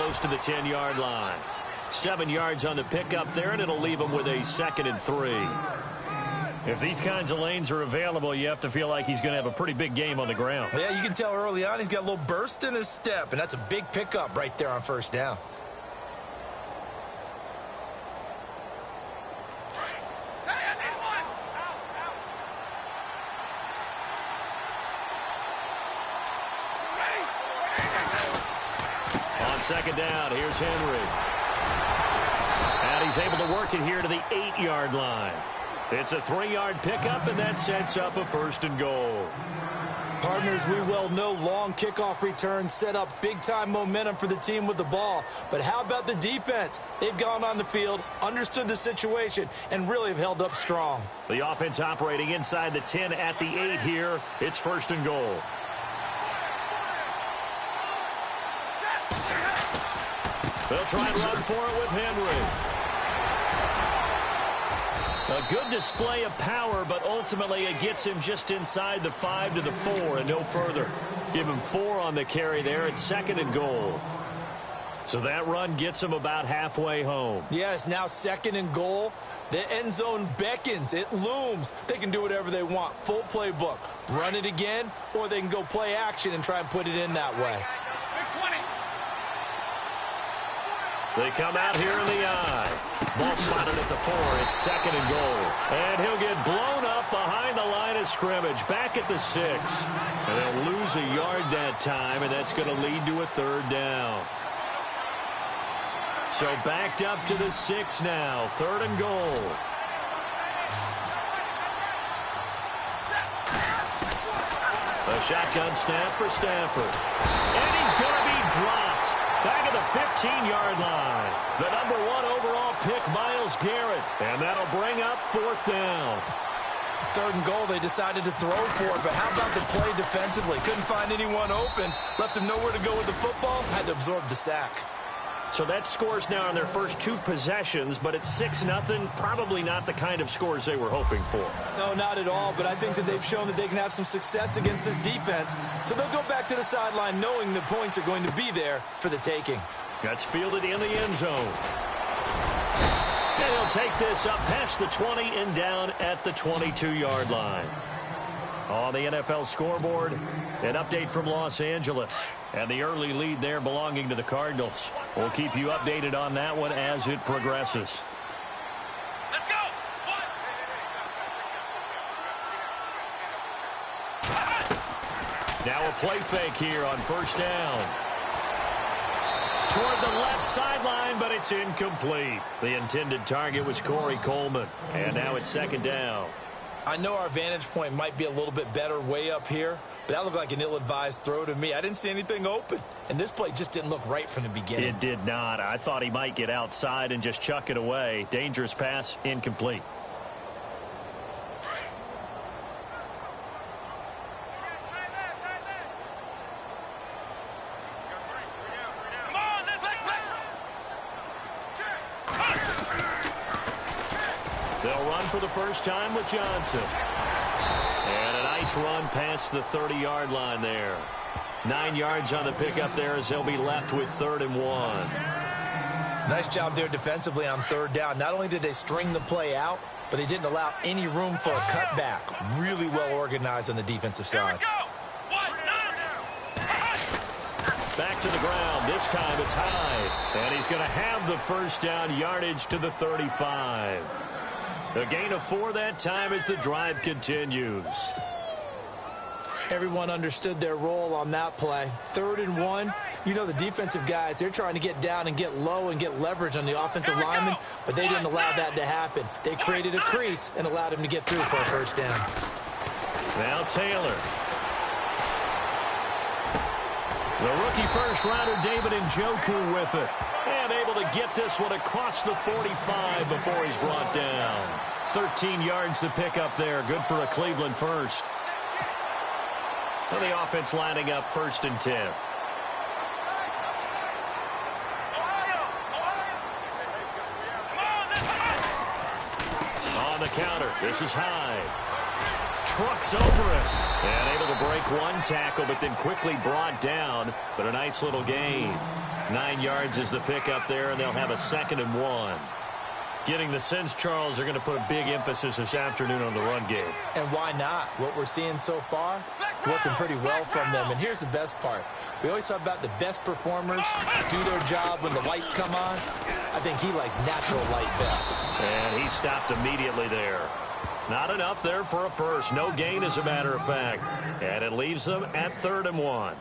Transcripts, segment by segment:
close to the 10-yard line. 7 yards on the pickup there, and it'll leave them with a 2nd and 3. If these kinds of lanes are available, you have to feel like he's going to have a pretty big game on the ground. Yeah, you can tell early on he's got a little burst in his step, and that's a big pickup right there on first down. On 2nd down, here's Henry. And he's able to work it here to the 8-yard line. It's a 3-yard pickup, and that sets up a 1st and goal. Partners, we well know long kickoff returns set up big-time momentum for the team with the ball. But how about the defense? They've gone on the field, understood the situation, and really have held up strong. The offense operating inside the 10 at the 8 here. It's 1st and goal. They'll try and run for it with Henry. A good display of power, but ultimately it gets him just inside the 5 to the 4 and no further. Give him 4 on the carry there at 2nd and goal. So that run gets him about halfway home. Yeah, it's now 2nd and goal. The end zone beckons. It looms. They can do whatever they want. Full playbook. Run it again, or they can go play action and try and put it in that way. They come out here in the eye. Ball spotted at the 4. It's 2nd and goal. And he'll get blown up behind the line of scrimmage. Back at the 6. And they'll lose a yard that time, and that's going to lead to a 3rd down. So backed up to the 6 now. 3rd and goal. A shotgun snap for Stafford. And he's going to be dropped. Back at the 15-yard line. The number 1 overall pick, Myles Garrett. And that'll bring up 4th down. 3rd and goal, they decided to throw for it, but how about the play defensively? Couldn't find anyone open. Left him nowhere to go with the football. Had to absorb the sack. So that scores now on their first 2 possessions, but it's 6-0. Probably not the kind of scores they were hoping for. No, not at all, but I think that they've shown that they can have some success against this defense. So they'll go back to the sideline knowing the points are going to be there for the taking. That's fielded in the end zone. And he'll take this up past the 20 and down at the 22-yard line. On the NFL scoreboard, an update from Los Angeles. And the early lead there belonging to the Cardinals. We'll keep you updated on that one as it progresses. Let's go! Now a play fake here on 1st down. Toward the left sideline, but it's incomplete. The intended target was Corey Coleman. And now it's 2nd down. I know our vantage point might be a little bit better way up here, but that looked like an ill-advised throw to me. I didn't see anything open, and this play just didn't look right from the beginning. It did not. I thought he might get outside and just chuck it away. Dangerous pass, incomplete. They'll run for the first time with Johnson. And a nice run past the 30-yard line there. 9 yards on the pickup there as they'll be left with 3rd and 1. Nice job there defensively on 3rd down. Not only did they string the play out, but they didn't allow any room for a cutback. Really well organized on the defensive side. Back to the ground. This time it's Hyde. And he's going to have the 1st down yardage to the 35. A gain of 4 that time as the drive continues. Everyone understood their role on that play. 3rd and 1. You know the defensive guys, they're trying to get down and get low and get leverage on the offensive lineman, but they didn't allow that to happen. They created a crease and allowed him to get through for a 1st down. Now Taylor. The rookie first-rounder David Njoku with it. And able to get this one across the 45 before he's brought down. 13 yards to pick up there. Good for a Cleveland first. And the offense lining up 1st and 10. On the counter, this is Hyde. Trucks over it. And able to break 1 tackle, but then quickly brought down. But a nice little gain. 9 yards is the pickup there, and they'll have a 2nd and 1. Getting the sense, Charles, they're going to put a big emphasis this afternoon on the run game. And why not? What we're seeing so far, working pretty well from them. And here's the best part. We always talk about the best performers do their job when the lights come on. I think he likes natural light best. And he stopped immediately there. Not enough there for a first. No gain, as a matter of fact. And it leaves them at 3rd and 1.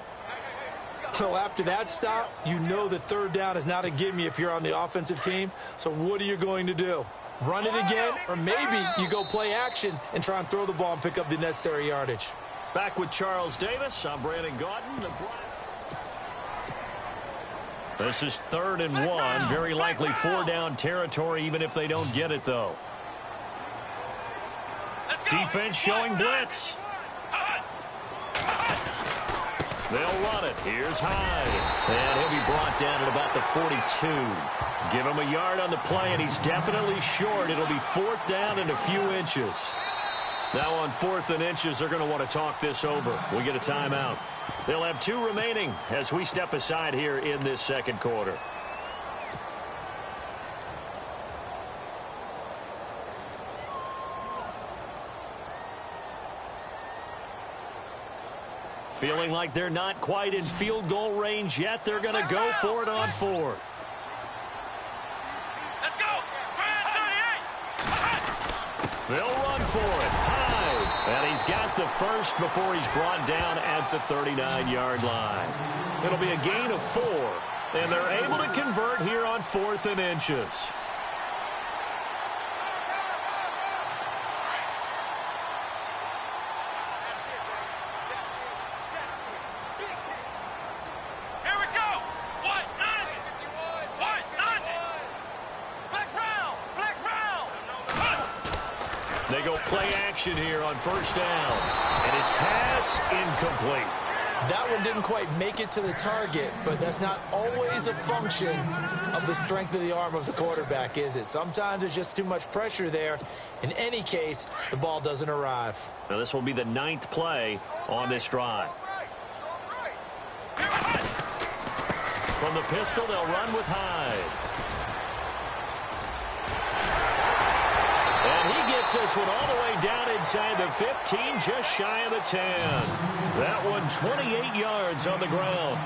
So after that stop, you know that 3rd down is not a gimme if you're on the offensive team. So what are you going to do? Run it again? Or maybe you go play action and try and throw the ball and pick up the necessary yardage. Back with Charles Davis. I'm Brandon Gaudin. This is 3rd and 1. Very likely 4-down territory, even if they don't get it, though. Defense showing blitz. They'll run it. Here's Hyde. And he'll be brought down at about the 42. Give him a yard on the play, and he's definitely short. It'll be 4th down and a few inches. Now on 4th and inches, they're going to want to talk this over. We get a timeout. They'll have 2 remaining as we step aside here in this 2nd quarter. Feeling like they're not quite in field goal range yet. They're going to go for it on 4th. Let's go. 38. They'll run for it. Hyde. And he's got the first before he's brought down at the 39-yard line. It'll be a gain of 4. And they're able to convert here on 4th and inches. They go play action here on 1st down. And his pass incomplete. That one didn't quite make it to the target, but that's not always a function of the strength of the arm of the quarterback, is it? Sometimes there's just too much pressure there. In any case, the ball doesn't arrive. Now this will be the 9th play on this drive. From the pistol, they'll run with Hyde. And he gets this one all the way down inside the 15, just shy of the 10. That one 28 yards on the ground.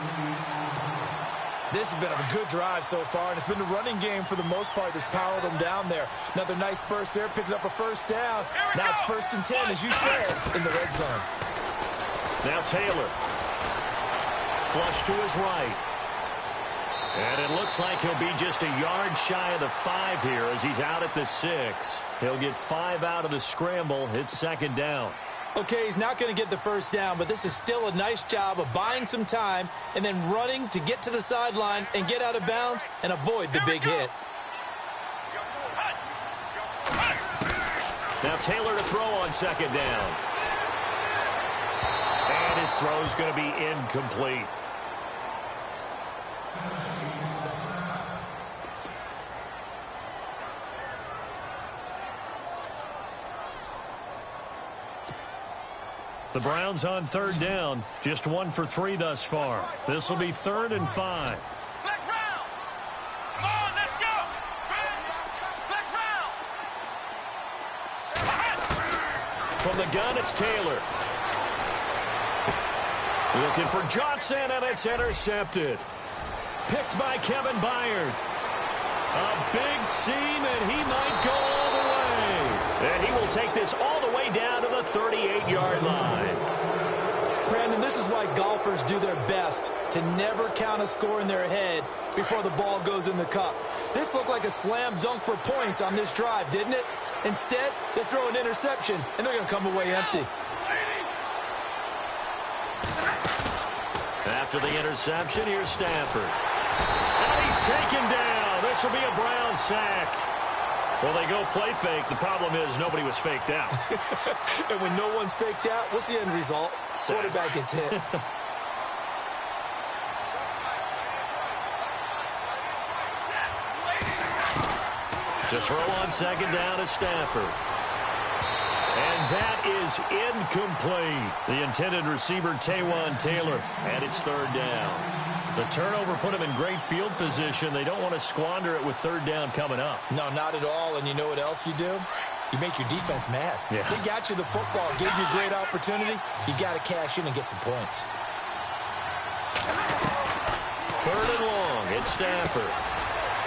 This has been a good drive so far, and it's been the running game for the most part that's powered them down there. Another nice burst there, picking up a 1st down. Now it's 1st and 10, as you said, in the red zone. Now Taylor. Flush to his right. And it looks like he'll be just a yard shy of the 5 here as he's out at the 6. He'll get 5 out of the scramble. It's 2nd down. Okay, he's not going to get the 1st down, but this is still a nice job of buying some time and then running to get to the sideline and get out of bounds and avoid the big hit. Now Taylor to throw on 2nd down. And his throw's going to be incomplete. The Browns on 3rd down. Just 1 for 3 thus far. This will be 3rd and 5. From the gun, it's Taylor. Looking for Johnson, and it's intercepted. Picked by Kevin Byard. A big seam, and he might go all the way. And he will take this all the way down to the 38-yard line. Brandon, this is why golfers do their best to never count a score in their head before the ball goes in the cup. This looked like a slam dunk for points on this drive, didn't it? Instead, they throw an interception, and they're going to come away empty. After the interception, here's Stafford. And he's taken down. This will be a Brown sack. Well, they go play fake. The problem is nobody was faked out. And when no one's faked out, what's the end result? Sack. Quarterback gets hit. To throw on 2nd down is Stafford. And that is incomplete. The intended receiver, Taywan Taylor, and it's 3rd down. The turnover put them in great field position. They don't want to squander it with third down coming up. No, not at all. And you know what else you do? You make your defense mad. Yeah. They got you the football, gave you a great opportunity. You got to cash in and get some points. Third and long. It's Stafford.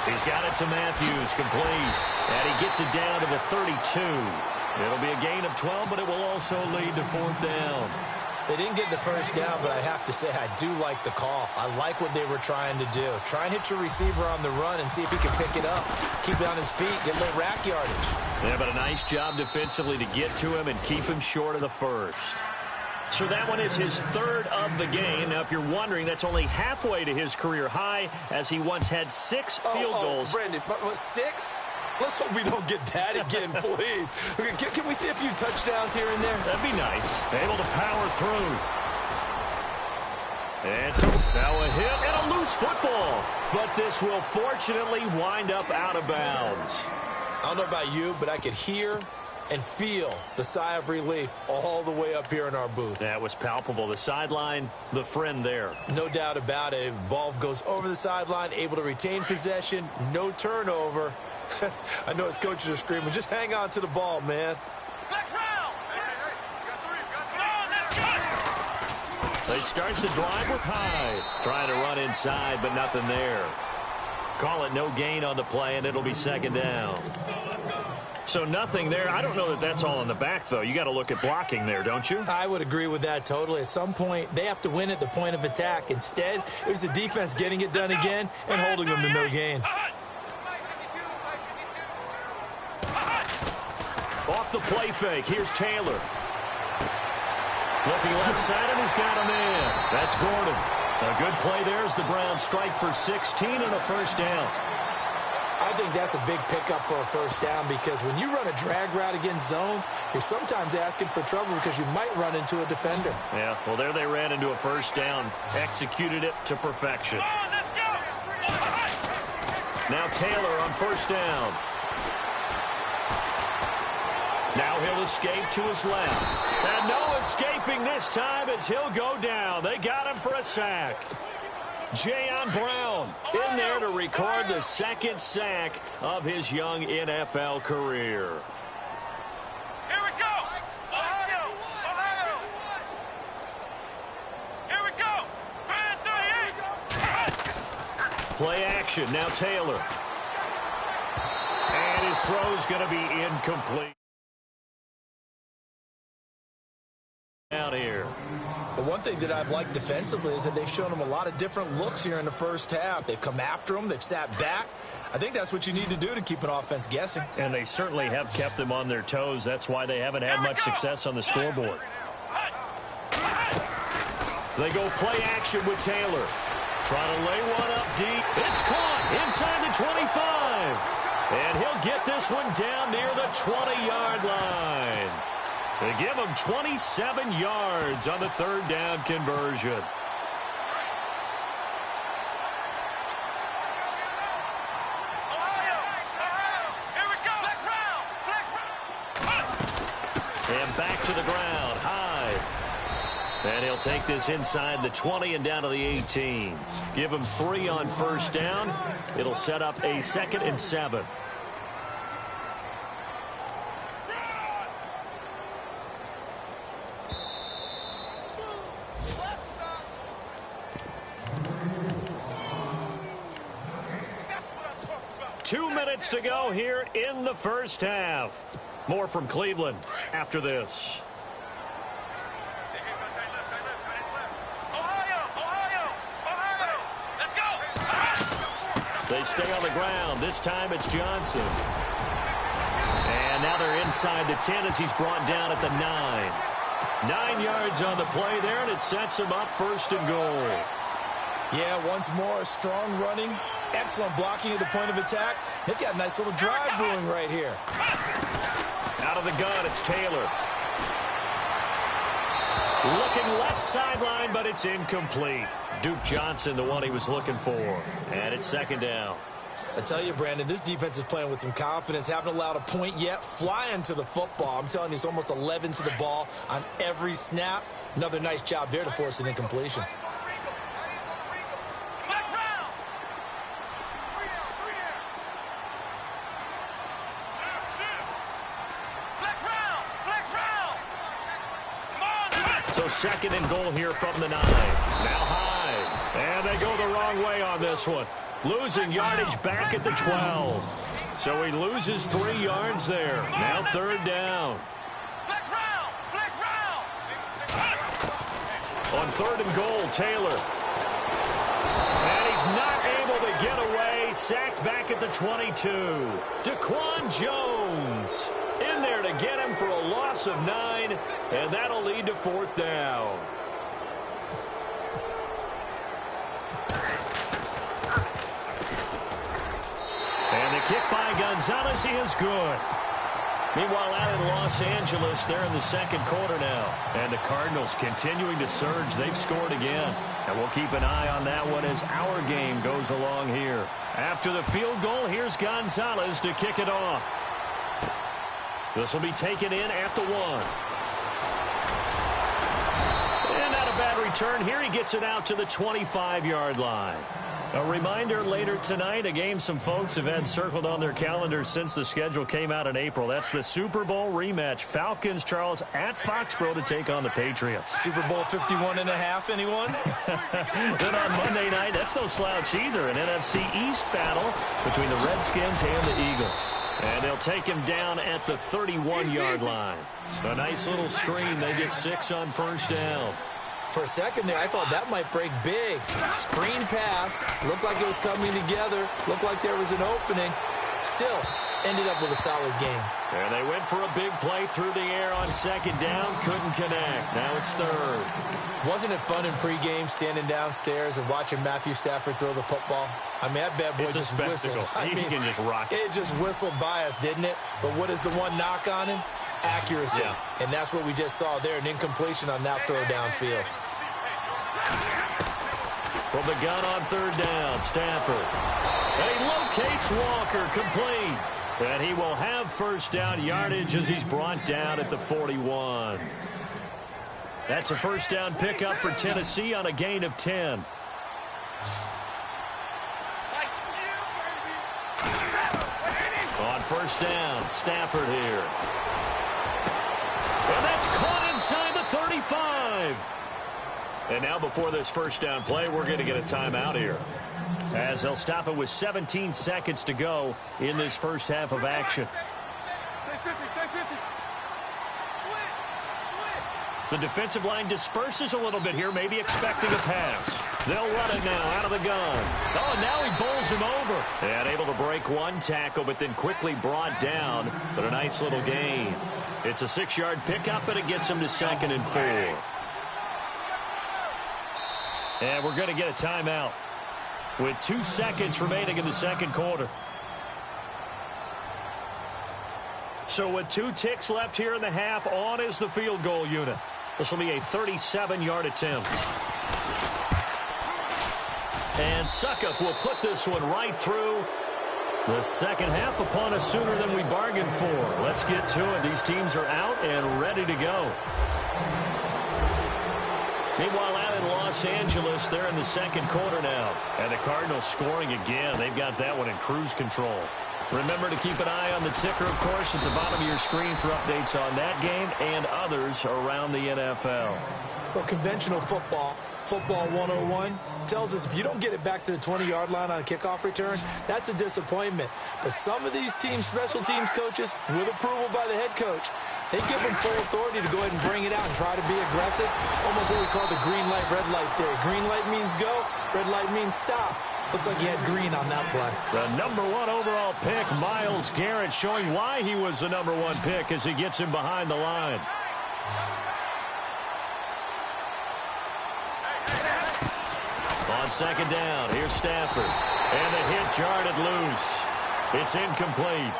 He's got it to Matthews, complete. And he gets it down to the 32. It'll be a gain of 12, but it will also lead to fourth down. They didn't get the first down, but I have to say I do like the call. I like what they were trying to do. Try and hit your receiver on the run and see if he can pick it up. Keep it on his feet, get a little rack yardage. Yeah, but a nice job defensively to get to him and keep him short of the first. So that one is his third of the game. Now, if you're wondering, that's only halfway to his career high, as he once had 6 field goals. Brandon, what, 6? Let's hope we don't get that again, please. Can we see a few touchdowns here and there? That'd be nice. Able to power through. And so now a hit and a loose football. But this will fortunately wind up out of bounds. I don't know about you, but I could hear and feel the sigh of relief all the way up here in our booth. That was palpable. The sideline, the friend there. No doubt about it. If the ball goes over the sideline, able to retain possession, no turnover. I know his coaches are screaming, just hang on to the ball, man. They start the drive with Hyde. Trying to run inside, but nothing there. Call it no gain on the play, and it'll be second down. So nothing there. I don't know that that's all in the back, though. You got to look at blocking there, don't you? I would agree with that totally. At some point, they have to win at the point of attack. Instead, it was the defense getting it done again and holding them to no gain. Off the play fake. Here's Taylor. Looking left side, and he's got a man. That's Gordon. A good play there as the Browns strike for 16 and a first down. I think that's a big pickup for a first down because when you run a drag route against zone, you're sometimes asking for trouble because you might run into a defender. Yeah, well, there they ran into a first down. Executed it to perfection. Now Taylor on first down. Now he'll escape to his left. And no escaping this time as he'll go down. They got him for a sack. Jayon Brown in there to record the second sack of his young NFL career. Here we go! Ohio! Ohio! Here we go! Band 38! Play action. Now Taylor. And his throw's going to be incomplete. Out here. But one thing that I've liked defensively is that they've shown them a lot of different looks here in the first half. They've come after them. They've sat back. I think that's what you need to do to keep an offense guessing. And they certainly have kept them on their toes. That's why they haven't had much success on the scoreboard. They go play action with Taylor. Trying to lay one up deep. It's caught inside the 25. And he'll get this one down near the 20-yard line. They give him 27 yards on the third down conversion. Ohio! Ohio! Here we go! Black round! And back to the ground. Hyde. And he'll take this inside the 20 and down to the 18. Give him 3 on first down. It'll set up a 2nd and 7. Two minutes to go here in the first half. More from Cleveland after this. Ohio! Ohio! Ohio! Let's go! They stay on the ground. This time it's Johnson. And now they're inside the 10 as he's brought down at the 9. 9 yards on the play there, and it sets him up first and goal. Yeah, once more, strong running, excellent blocking at the point of attack. They've got a nice little drive brewing right here. Out of the gun, it's Taylor. Looking left sideline, but it's incomplete. Duke Johnson, the one he was looking for. And it's second down. I tell you, Brandon, this defense is playing with some confidence. Haven't allowed a point yet. Flying to the football. I'm telling you, it's almost 11 to the ball on every snap. Another nice job there to force an incompletion. So second and goal here from the 9. Now high. And they go the wrong way on this one. Losing yardage back at the 12. So he loses 3 yards there. Now third down. On third and goal, Taylor. And he's not able to get away. Sacked back at the 22. Daquan Jones in there to get him for a loss of 9. And that'll lead to fourth down. And the kick by Gonzalez is good. Meanwhile, out in Los Angeles, they're in the second quarter now. And the Cardinals continuing to surge. They've scored again. And we'll keep an eye on that one as our game goes along here. After the field goal, here's Gonzalez to kick it off. This will be taken in at the 1. And not a bad return here. He gets it out to the 25-yard line. A reminder later tonight, a game some folks have had circled on their calendars since the schedule came out in April. That's the Super Bowl rematch. Falcons, Charles, at Foxborough to take on the Patriots. Super Bowl 51.5, anyone? Then on Monday night, that's no slouch either. An NFC East battle between the Redskins and the Eagles. And they'll take him down at the 31-yard line. A nice little screen. They get 6 on first down. For a second there, I thought that might break big. Screen pass. Looked like it was coming together. Looked like there was an opening. Still, ended up with a solid game. And they went for a big play through the air on second down. Couldn't connect. Now it's third. Wasn't it fun in pregame standing downstairs and watching Matthew Stafford throw the football? I mean, that bad boy just whistled. He can just rock it. It just whistled by us, didn't it? But what is the one knock on him? Accuracy. Yeah. And that's what we just saw there, an incompletion on that throw downfield. From the gun on third down, Stafford. And he locates Walker, complete. And he will have first down yardage as he's brought down at the 41. That's a first down pickup for Tennessee on a gain of 10. On first down, Stafford here. And that's caught inside the 35. And now before this first down play, we're going to get a timeout here, as they'll stop it with 17 seconds to go in this first half of action. The defensive line disperses a little bit here, maybe expecting a pass. They'll run it now out of the gun. Oh, and now he bowls him over. And able to break one tackle, but then quickly brought down. But a nice little gain. It's a 6-yard pickup, and it gets him to second and 4. And we're going to get a timeout with 2 seconds remaining in the second quarter. So with 2 ticks left here in the half, on is the field goal unit. This will be a 37-yard attempt. And Suckup will put this one right through. The second half upon us sooner than we bargained for. Let's get to it. These teams are out and ready to go. Meanwhile, out in Los Angeles, they're in the second quarter now. And the Cardinals scoring again. They've got that one in cruise control. Remember to keep an eye on the ticker, of course, at the bottom of your screen for updates on that game and others around the NFL. Well, conventional football 101, tells us if you don't get it back to the 20-yard line on a kickoff return, that's a disappointment. But some of these teams, special teams coaches, with approval by the head coach, they give them full authority to go ahead and bring it out and try to be aggressive. Almost what we call the green light, red light theory. Green light means go, red light means stop. Looks like he had green on that play. The number 1 overall pick, Myles Garrett, showing why he was the number 1 pick as he gets him behind the line. On second down, here's Stafford. And the hit jarred loose. It's incomplete.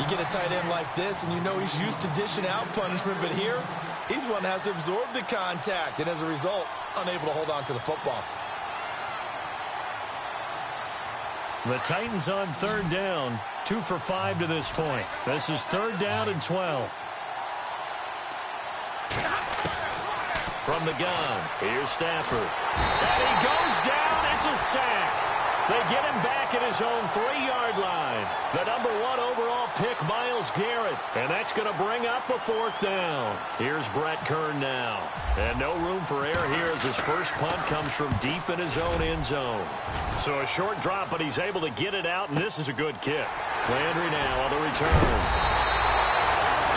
You get a tight end like this, and you know he's used to dishing out punishment, but here, he's one that has to absorb the contact, and as a result, unable to hold on to the football. The Titans on third down, 2 for 5 to this point. This is third down and 12. From the gun, here's Stafford. And he goes down. It's a sack. They get him back at his own 3-yard line. The number 1 overall pick, Myles Garrett. And that's going to bring up a 4th down. Here's Brett Kern now. And no room for error here as his first punt comes from deep in his own end zone. So a short drop, but he's able to get it out, and this is a good kick. Landry now on the return.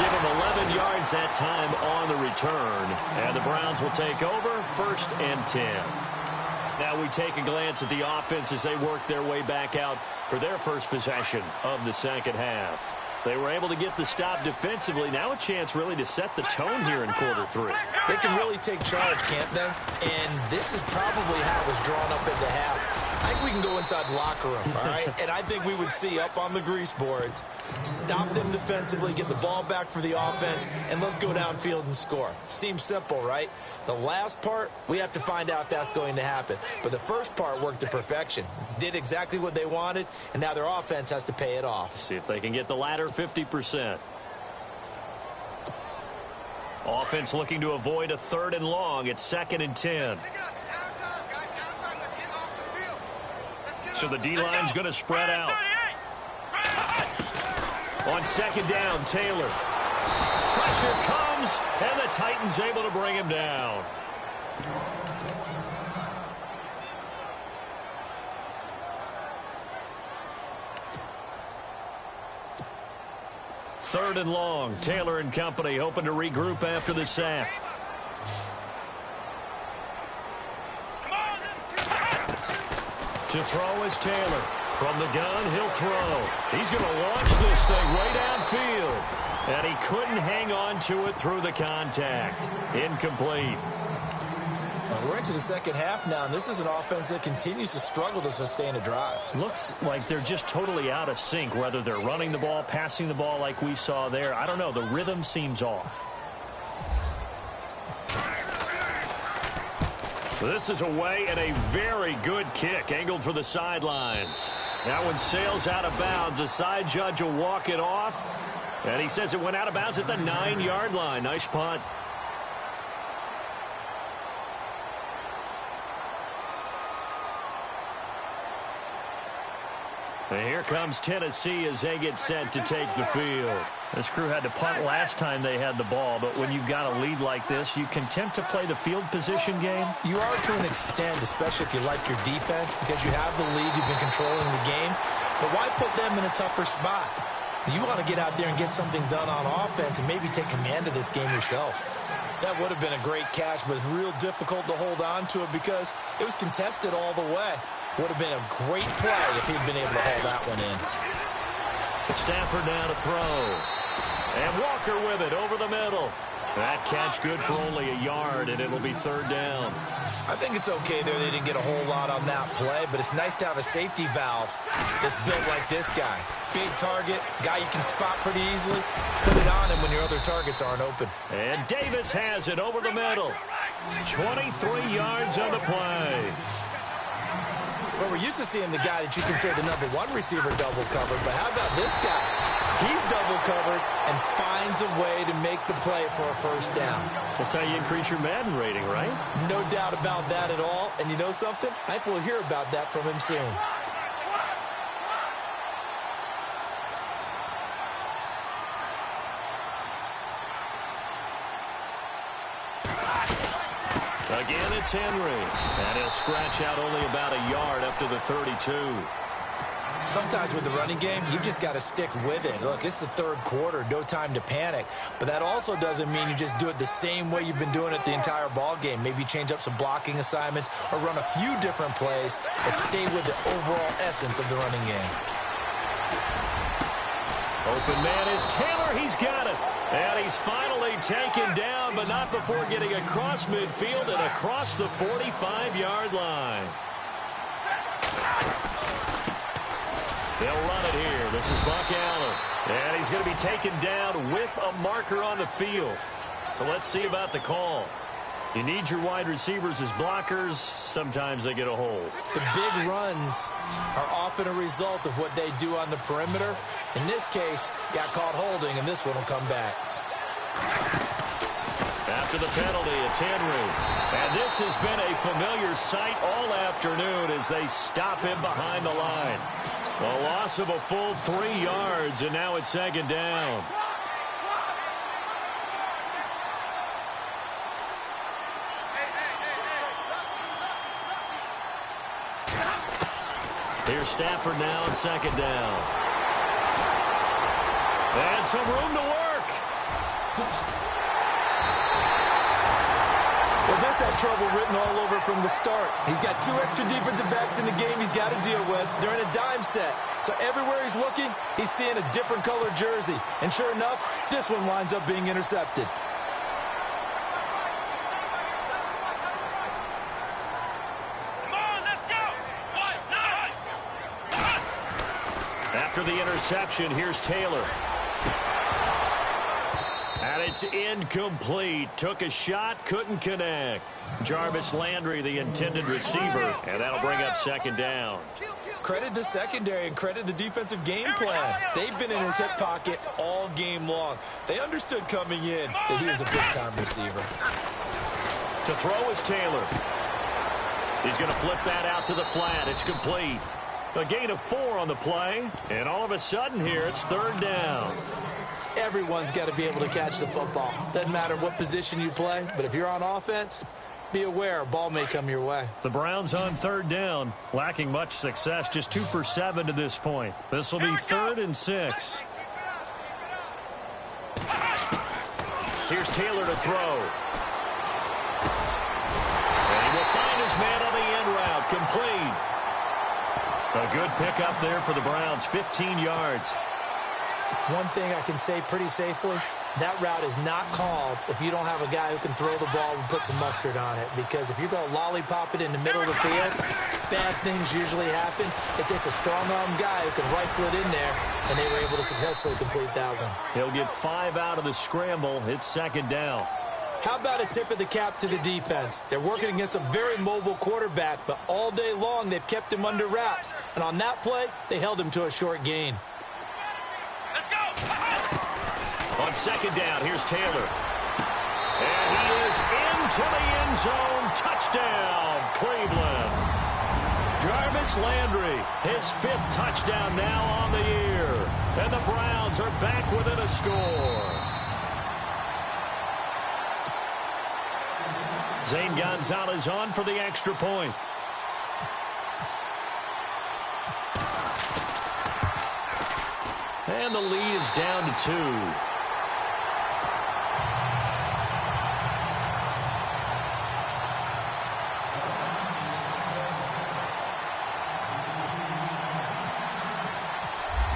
Give him 11 yards that time on the return. And the Browns will take over 1st and 10. Now we take a glance at the offense as they work their way back out for their first possession of the second half. They were able to get the stop defensively. Now a chance really to set the tone here in quarter 3. They can really take charge, can't they? And this is probably how it was drawn up at the half. I think we can go inside the locker room, all right? And I think we would see up on the grease boards, stop them defensively, get the ball back for the offense, and let's go downfield and score. Seems simple, right? The last part, we have to find out that's going to happen. But the first part worked to perfection. Did exactly what they wanted, and now their offense has to pay it off. See if they can get the latter 50%. Offense looking to avoid a 3rd and long. It's 2nd and 10. So the D-line's going to spread out. On 2nd down, Taylor. Pressure comes, and the Titans able to bring him down. Third and long. Taylor and company hoping to regroup after the sack. To throw is Taylor. From the gun, he'll throw. He's going to launch this thing way downfield. And he couldn't hang on to it through the contact. Incomplete. We're into the second half now, and this is an offense that continues to struggle to sustain a drive. Looks like they're just totally out of sync, whether they're running the ball, passing the ball like we saw there. I don't know. The rhythm seems off. This is away and a very good kick, angled for the sidelines. That one sails out of bounds. The side judge will walk it off, and he says it went out of bounds at the 9-yard line. Nice punt. And here comes Tennessee as they get set to take the field. This crew had to punt last time they had the ball, but when you've got a lead like this, you content to play the field position game? You are to an extent, especially if you like your defense, because you have the lead, you've been controlling the game. But why put them in a tougher spot? You want to get out there and get something done on offense and maybe take command of this game yourself. That would have been a great catch, but it's real difficult to hold on to it because it was contested all the way. Would have been a great play if he'd been able to hold that one in. Stafford now to throw. And Walker with it over the middle. That catch good for only a yard, and it'll be 3rd down. I think it's okay there. They didn't get a whole lot on that play, but it's nice to have a safety valve that's built like this guy. Big target, guy you can spot pretty easily. Put it on him when your other targets aren't open. And Davis has it over the middle. 23 yards on the play. Well, we're used to seeing the guy that you consider the number 1 receiver double covered, but how about this guy? He's double covered and finds a way to make the play for a 1st down. That's how you increase your Madden rating, right? No doubt about that at all. And you know something? I think we'll hear about that from him soon. Again, it's Henry. And he'll scratch out only about a yard up to the 32. Sometimes with the running game, you've just got to stick with it. Look, it's the 3rd quarter, no time to panic. But that also doesn't mean you just do it the same way you've been doing it the entire ball game. Maybe change up some blocking assignments or run a few different plays, but stay with the overall essence of the running game. Open man is Taylor. He's got it. And he's finally taken down, but not before getting across midfield and across the 45-yard line. They'll run it here. This is Buck Allen. And he's going to be taken down with a marker on the field. So let's see about the call. You need your wide receivers as blockers. Sometimes they get a hold. The big runs are often a result of what they do on the perimeter. In this case, got caught holding, and this one will come back. After the penalty, it's Henry. And this has been a familiar sight all afternoon as they stop him behind the line. A loss of a full 3 yards, and now it's second down. Here's Stafford now on second down. And some room to work. Well, this had trouble written all over from the start. He's got 2 extra defensive backs in the game he's got to deal with. They're in a dime set. So everywhere he's looking, he's seeing a different colored jersey. And sure enough, this one winds up being intercepted. After the interception, here's Taylor. And it's incomplete. Took a shot, couldn't connect. Jarvis Landry, the intended receiver, and that'll bring up second down. Credit the secondary and credit the defensive game plan. They've been in his hip pocket all game long. They understood coming in that he was a big-time receiver. To throw is Taylor. He's going to flip that out to the flat. It's complete. A gain of 4 on the play, and all of a sudden here, it's third down. Everyone's got to be able to catch the football. Doesn't matter what position you play, but if you're on offense, be aware a ball may come your way. The Browns on third down, lacking much success, just 2 for 7 to this point. This will be 3rd and 6. Here's Taylor to throw. And he will find his man on the end route, complete. A good pickup there for the Browns, 15 yards. One thing I can say pretty safely, that route is not called if you don't have a guy who can throw the ball and put some mustard on it. Because if you're going to lollipop it in the middle of the field, bad things usually happen. It takes a strong-arm guy who can rifle it in there, and they were able to successfully complete that one. He'll get 5 out of the scramble. It's second down. How about a tip of the cap to the defense? They're working against a very mobile quarterback, but all day long they've kept him under wraps. And on that play, they held him to a short gain. Let's go! On second down, here's Taylor. And he is into the end zone. Touchdown, Cleveland. Jarvis Landry, his 5th touchdown now on the year. And the Browns are back within a score. Zane Gonzalez on for the extra point. And the lead is down to 2.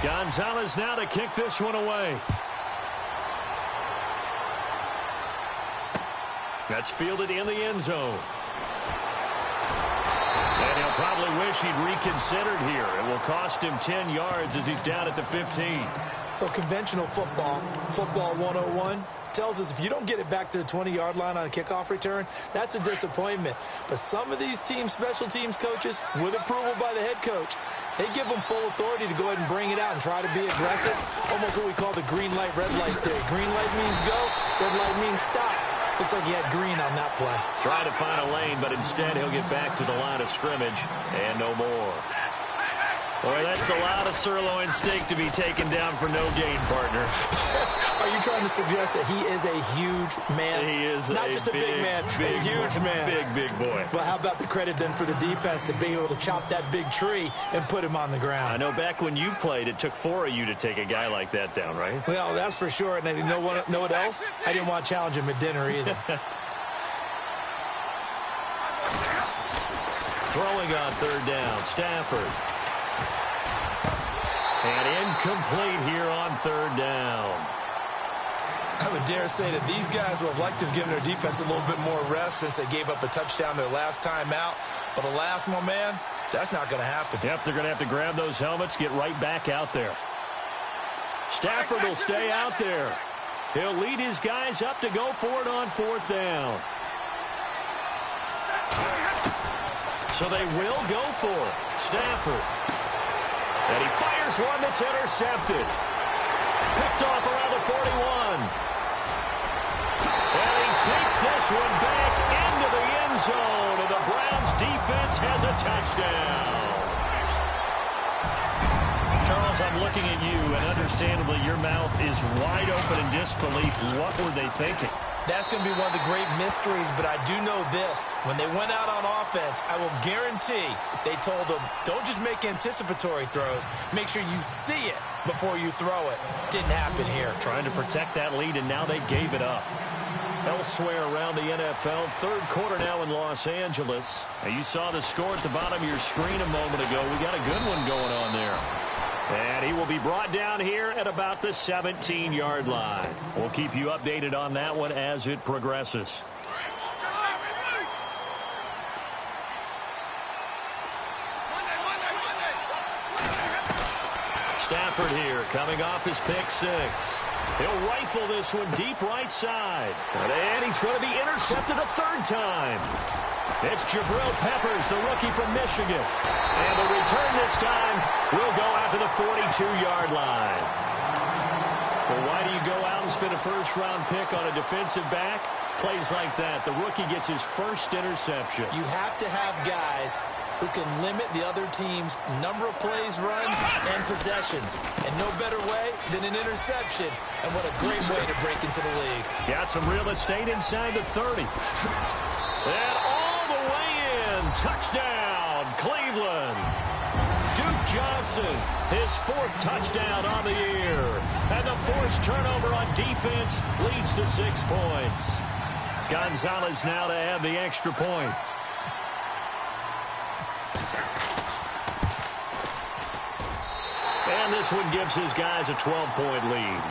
Gonzalez now to kick this one away. That's fielded in the end zone. And he'll probably wish he'd reconsidered here. It will cost him 10 yards as he's down at the 15. Well, conventional football 101, tells us if you don't get it back to the 20-yard line on a kickoff return, that's a disappointment. But some of these teams, special teams coaches, with approval by the head coach, they give them full authority to go ahead and bring it out and try to be aggressive. Almost what we call the green light, red light theory. Green light means go, red light means stop. Looks like he had green on that play. Trying to find a lane, but instead he'll get back to the line of scrimmage and no more. Boy, that's a lot of sirloin steak to be taken down for no gain, partner. Are you trying to suggest that he is a huge man? He is not just a big man, a huge man. Big boy. Well, how about the credit then for the defense to be able to chop that big tree and put him on the ground? I know back when you played, it took 4 of you to take a guy like that down, right? Well, that's for sure. And you know what else? I didn't want to challenge him at dinner either. Throwing on third down, Stafford. And incomplete here on third down. I would dare say that these guys would have liked to have given their defense a little bit more rest since they gave up a touchdown their last time out. But alas, my man, that's not going to happen. Yep, they're going to have to grab those helmets, get right back out there. Stafford will stay out there. He'll lead his guys up to go for it on fourth down. So they will go for it. Stafford. And he fires one that's intercepted. Picked off around the 41. And he Takes this one back into the end zone, and the Browns defense has a touchdown. Charles, I'm looking at you, and understandably your mouth is wide open in disbelief. What were they thinking? That's going to be one of the great mysteries, but I do know this. When they went out on offense, I will guarantee they told them, don't just make anticipatory throws. Make sure you see it before you throw it. Didn't happen here. Trying to protect that lead, and now they gave it up. Elsewhere around the NFL, third quarter now in Los Angeles. Now you saw the score at the bottom of your screen a moment ago. We got a good one going on there. And he will be brought down here at about the 17-yard line. We'll keep you updated on that one as it progresses. Stafford here, coming off his pick six. He'll rifle this one deep right side. And he's going to be intercepted a third time. It's Jabril Peppers, the rookie from Michigan. And the return this time will go out to the 42-yard line. Well, why do you go out and spend a first-round pick on a defensive back? Plays like that. The rookie gets his first interception. You have to have guys who can limit the other team's number of plays run and possessions. And no better way than an interception. And what a great way to break into the league. Got some real estate inside the 30. And all the way in. Touchdown, Cleveland. Duke Johnson, his fourth touchdown on the year. And the forced turnover on defense leads to 6 points. Gonzalez now to add the extra point. And this one gives his guys a 12-point lead.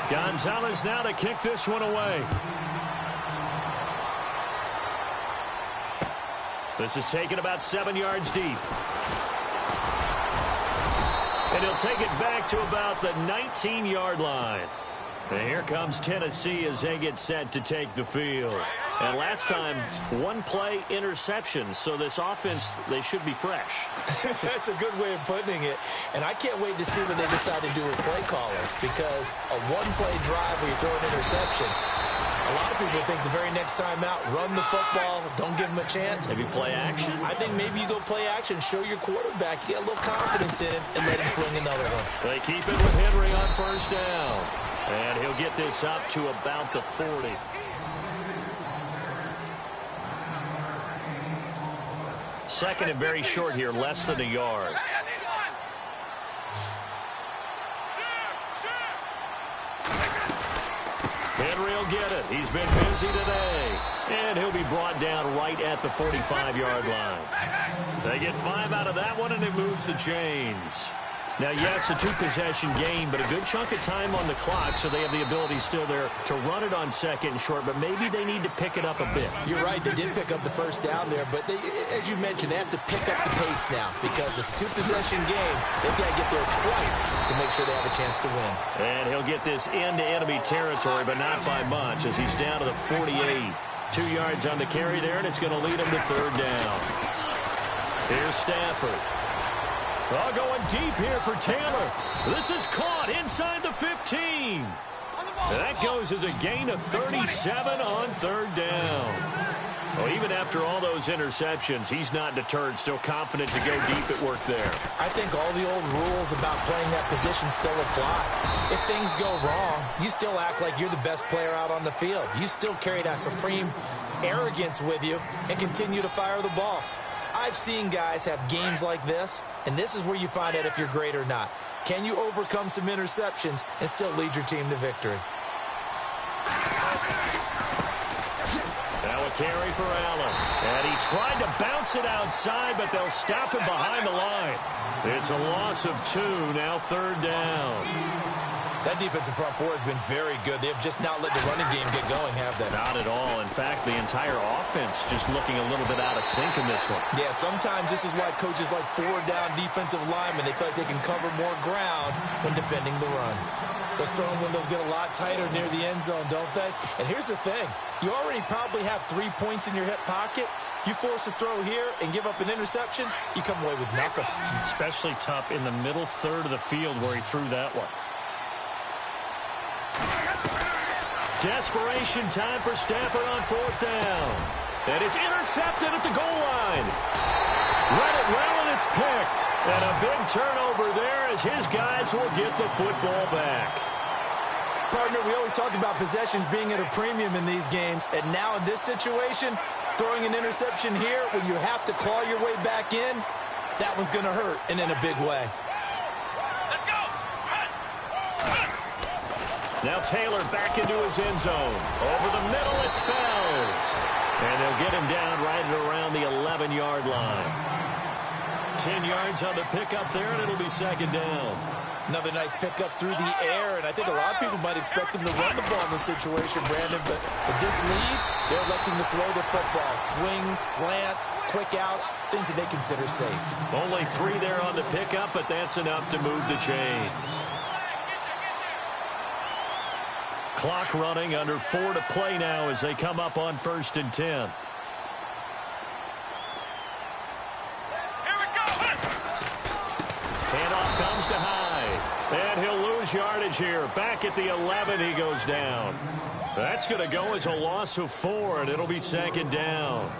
Gonzalez now to kick this one away. This is taken about 7 yards deep. And he'll take it back to about the 19-yard line. And here comes Tennessee as they get set to take the field. And last time, one play interception. So this offense, they should be fresh. That's a good way of putting it. And I can't wait to see what they decide to do with play calling. Because a one-play drive where you throw an interception, a lot of people think the very next time out, run the football, don't give him a chance. Maybe play action? I think maybe you go play action, show your quarterback, get a little confidence in him, and let him fling another one. They keep it with Henry on first down. And he'll get this up to about the 40. Second and very short here, less than a yard. Henry will get it. He's been busy today. And he'll be brought down right at the 45-yard line. They get 5 out of that one, and it moves the chains. Now, yes, a two-possession game, but a good chunk of time on the clock, so they have the ability still there to run it on second and short, but maybe they need to pick it up a bit. You're right. They did pick up the first down there, but they, as you mentioned, they have to pick up the pace now because it's a two-possession game. They've got to get there twice to make sure they have a chance to win. And he'll get this into enemy territory, but not by much as he's down to the 48. 2 yards on the carry there, and it's going to lead him to third down. Here's Stafford. Oh, going deep here for Taylor. This is caught inside the 15. That goes as a gain of 37 on third down. Well, even after all those interceptions, he's not deterred, still confident to go deep at work there. I think all the old rules about playing that position still apply. If things go wrong, you still act like you're the best player out on the field. You still carry that supreme arrogance with you and continue to fire the ball. I've seen guys have games like this, and this is where you find out if you're great or not. Can you overcome some interceptions and still lead your team to victory? Now a carry for Allen. And he tried to bounce it outside, but they'll stop him behind the line. It's a loss of 2, now third down. That defensive front four has been very good. They have just not let the running game get going, have they? Not at all. In fact, the entire offense just looking a little bit out of sync in this one. Yeah, sometimes this is why coaches like four-down defensive linemen, they feel like they can cover more ground when defending the run. Those throwing windows get a lot tighter near the end zone, don't they? And here's the thing. You already probably have 3 points in your hip pocket. You force a throw here and give up an interception, you come away with nothing. Especially tough in the middle third of the field where he threw that one. Desperation time for Stafford on 4th down. And it's intercepted at the goal line. Read it well, and it's picked. And a big turnover there as his guys will get the football back. Partner, we always talk about possessions being at a premium in these games. And now in this situation, throwing an interception here when you have to claw your way back in, that one's going to hurt, and in a big way. Now Taylor back into his end zone. Over the middle, it's Fells. And they'll get him down right around the 11-yard line. 10 yards on the pickup there, and it'll be 2nd down. Another nice pickup through the air, and I think a lot of people might expect him to run the ball in this situation, Brandon, but with this lead, they're electing to throw the football. Swings, slants, quick outs, things that they consider safe. Only 3 there on the pickup, but that's enough to move the chains. Clock running, under 4 to play now as they come up on 1st and 10. Here we go. Handoff comes to Hyde. And he'll lose yardage here. Back at the 11, he goes down. That's going to go as a loss of 4, and it'll be 2nd down.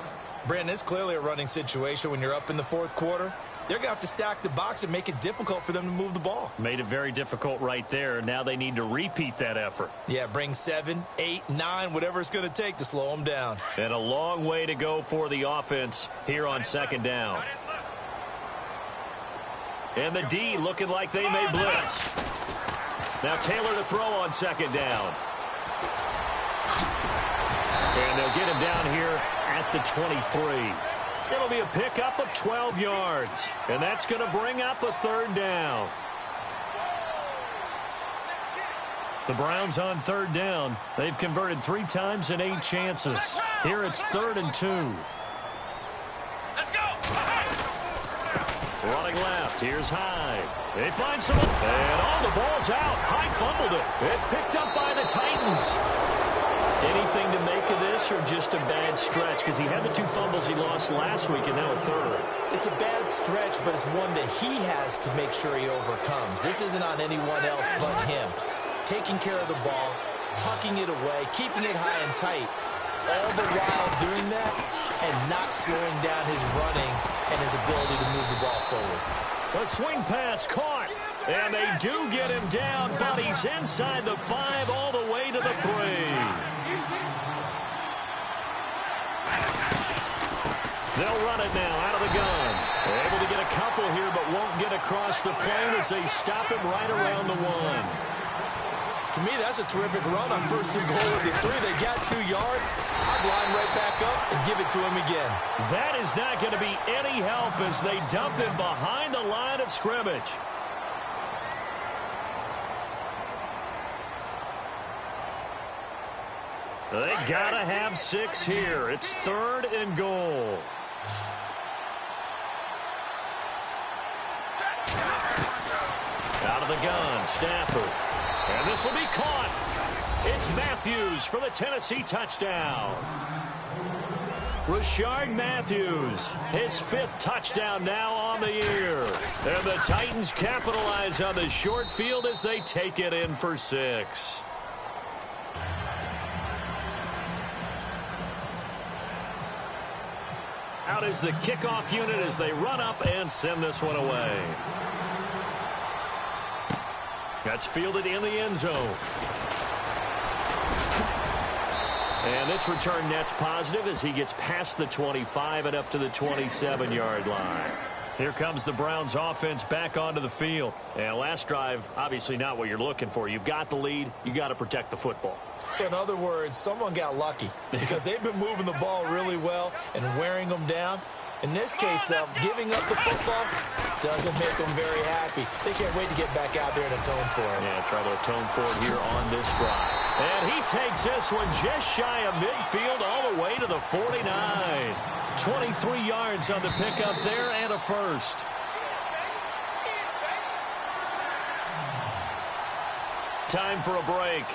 Brandon, it's clearly a running situation when you're up in the 4th quarter. They're going to have to stack the box and make it difficult for them to move the ball. Made it very difficult right there. Now they need to repeat that effort. Yeah, bring 7, 8, 9, whatever it's going to take to slow them down. And a long way to go for the offense here on 2nd down. And the D looking like they may blitz. Now Taylor to throw on 2nd down. And they'll get him down here at the 23. It'll be a pickup of 12 yards. And that's going to bring up a 3rd down. The Browns on 3rd down. They've converted 3 times in 8 chances. Here it's 3rd and 2. Let's go. Running left. Here's Hyde. They find someone. And the ball's out. Hyde fumbled it. It's picked up by the Titans. Anything to make of this, or just a bad stretch? Because he had the 2 fumbles he lost last week and now a 3rd. It's a bad stretch, but it's one that he has to make sure he overcomes. This isn't on anyone else but him. Taking care of the ball, tucking it away, keeping it high and tight. All the while doing that and not slowing down his running and his ability to move the ball forward. A swing pass caught. And they do get him down, but he's inside the 5 all the way to the 3. They'll run it now out of the gun. Able to get a couple here, but won't get across the plane as they stop him right around the 1. To me, that's a terrific run on 1st and goal of the 3. They got 2 yards. I'd line right back up and give it to him again. That is not going to be any help as they dump him behind the line of scrimmage. They got to have 6 here. It's 3rd and goal. Out of the gun, Stafford. And this will be caught. It's Matthews for the Tennessee touchdown. Rashard Matthews, his 5th touchdown now on the year. And the Titans capitalize on the short field as they take it in for 6. Out is the kickoff unit as they run up and send this one away. That's fielded in the end zone. And this return net's positive as he gets past the 25 and up to the 27-yard line. Here comes the Browns offense back onto the field. And last drive, obviously not what you're looking for. You've got the lead. You got to protect the football. So in other words, someone got lucky because they've been moving the ball really well and wearing them down. In this case, though, giving up the football doesn't make them very happy. They can't wait to get back out there and atone for it. Yeah, try to atone for it here on this drive. And he takes this one just shy of midfield all the way to the 49. 23 yards on the pickup there and a 1st. Time for a break.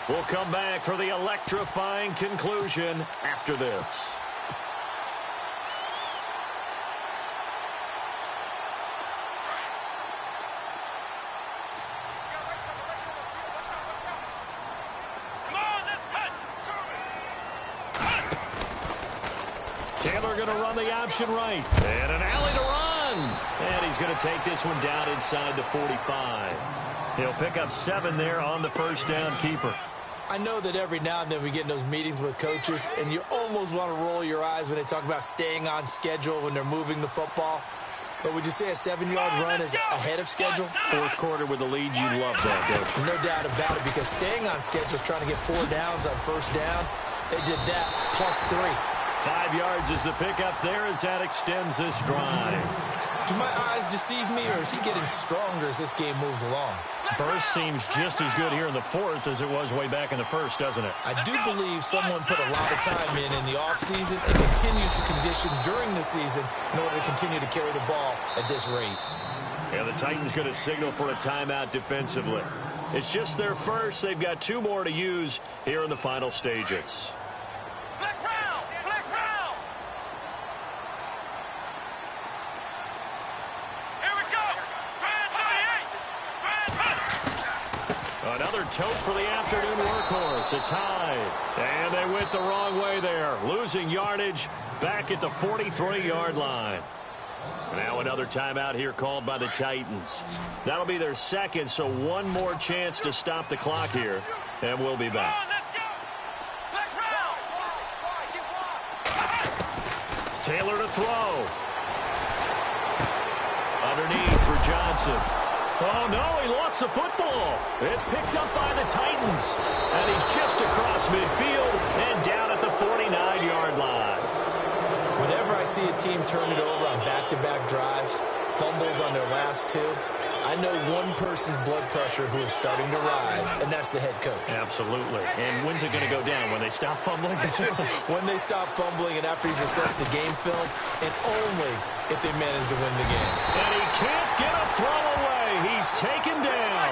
We'll come back for the electrifying conclusion after this. Come on, let's going to run the option right. And an alley to run. And he's going to take this one down inside the 45. He'll pick up 7 there on the first down keeper. I know that every now and then we get in those meetings with coaches, and you almost want to roll your eyes when they talk about staying on schedule when they're moving the football. But would you say a 7-yard run is ahead of schedule? Fourth quarter with the lead, you love that, don't you? No doubt about it, because staying on schedule is trying to get 4 downs on first down. They did that, plus 3. 5 yards is the pickup there as that extends this drive. Do my eyes deceive me, or is he getting stronger as this game moves along? Burst seems just as good here in the fourth as it was way back in the first, doesn't it? I do believe someone put a lot of time in the offseason and continues to condition during the season in order to continue to carry the ball at this rate. Yeah, the Titans going to signal for a timeout defensively. It's just their first. They've got 2 more to use here in the final stages. Another tote for the afternoon workhorse. It's high. And they went the wrong way there. Losing yardage back at the 43-yard line. Now another timeout here called by the Titans. That'll be their second, so 1 more chance to stop the clock here. And we'll be back. Taylor to throw. Underneath for Johnson. Oh, no, he lost the football. It's picked up by the Titans. And he's just across midfield and down at the 49-yard line. Whenever I see a team turn it over on back-to-back drives, fumbles on their last 2, I know one person's blood pressure who is starting to rise, and that's the head coach. Absolutely. And when's it going to go down? When they stop fumbling? When they stop fumbling and after he's assessed the game film, and only if they manage to win the game. And he can't get a throw away. He's taken down.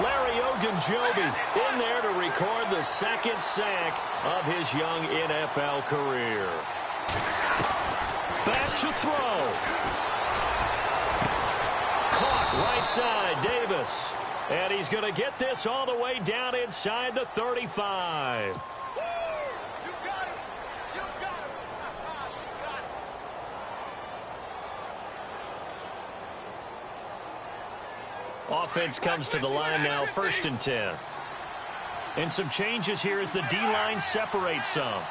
Larry Ogunjobi in there to record the 2nd sack of his young NFL career. Back to throw. Caught right side, Davis. And he's going to get this all the way down inside the 35. Offense comes to the line now, 1st and 10. And some changes here as the D-line separates some.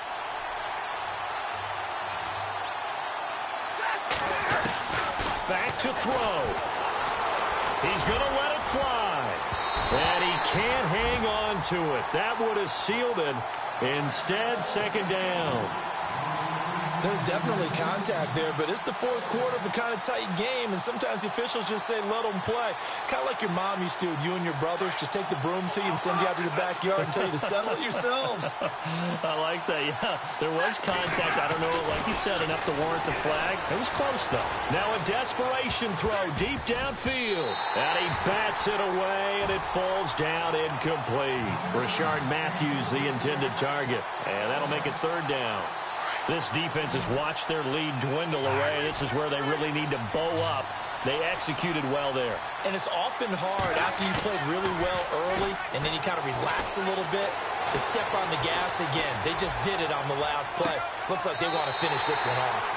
Back to throw. He's going to let it fly. And he can't hang on to it. That would have sealed it. Instead, 2nd down. There's definitely contact there, but it's the 4th quarter of a kind of tight game, and sometimes the officials just say, let them play. Kind of like your mom used to with you and your brothers. Just take the broom to you and send you out to the backyard and tell you to settle it yourselves. I like that, yeah. There was contact. I don't know, like you said, enough to warrant the flag. It was close, though. Now a desperation throw deep downfield. And he bats it away, and it falls down incomplete. Rashard Matthews, the intended target. And that'll make it 3rd down. This defense has watched their lead dwindle away. This is where they really need to bow up. They executed well there. And it's often hard after you played really well early and then you kind of relax a little bit to step on the gas again. They just did it on the last play. Looks like they want to finish this one off.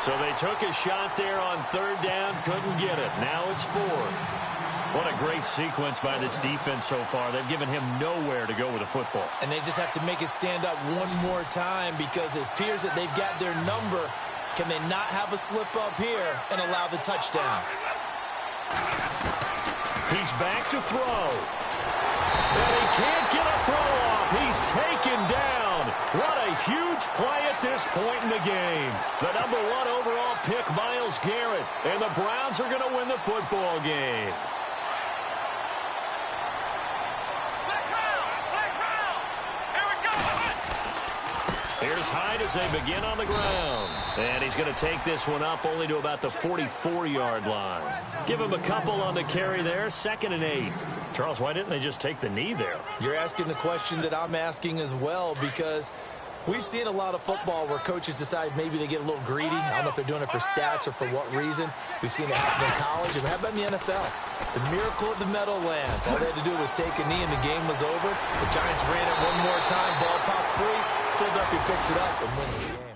So they took a shot there on 3rd down, couldn't get it. Now it's 4th. What a great sequence by this defense so far. They've given him nowhere to go with the football. And they just have to make it stand up one more time because it appears that they've got their number. Can they not have a slip up here and allow the touchdown? He's back to throw. And he can't get a throw off. He's taken down. What a huge play at this point in the game. The #1 overall pick, Myles Garrett. And the Browns are going to win the football game. Here's Hyde as they begin on the ground. And he's going to take this one up only to about the 44-yard line. Give him a couple on the carry there, 2nd and 8. Charles, why didn't they just take the knee there? You're asking the question that I'm asking as well, because we've seen a lot of football where coaches decide maybe they get a little greedy. I don't know if they're doing it for stats or for what reason. We've seen it happen in college. And how about in the NFL? The miracle at the Meadowlands. All they had to do was take a knee and the game was over. The Giants ran it one more time. Ball popped free. Philadelphia picks it up and wins the game.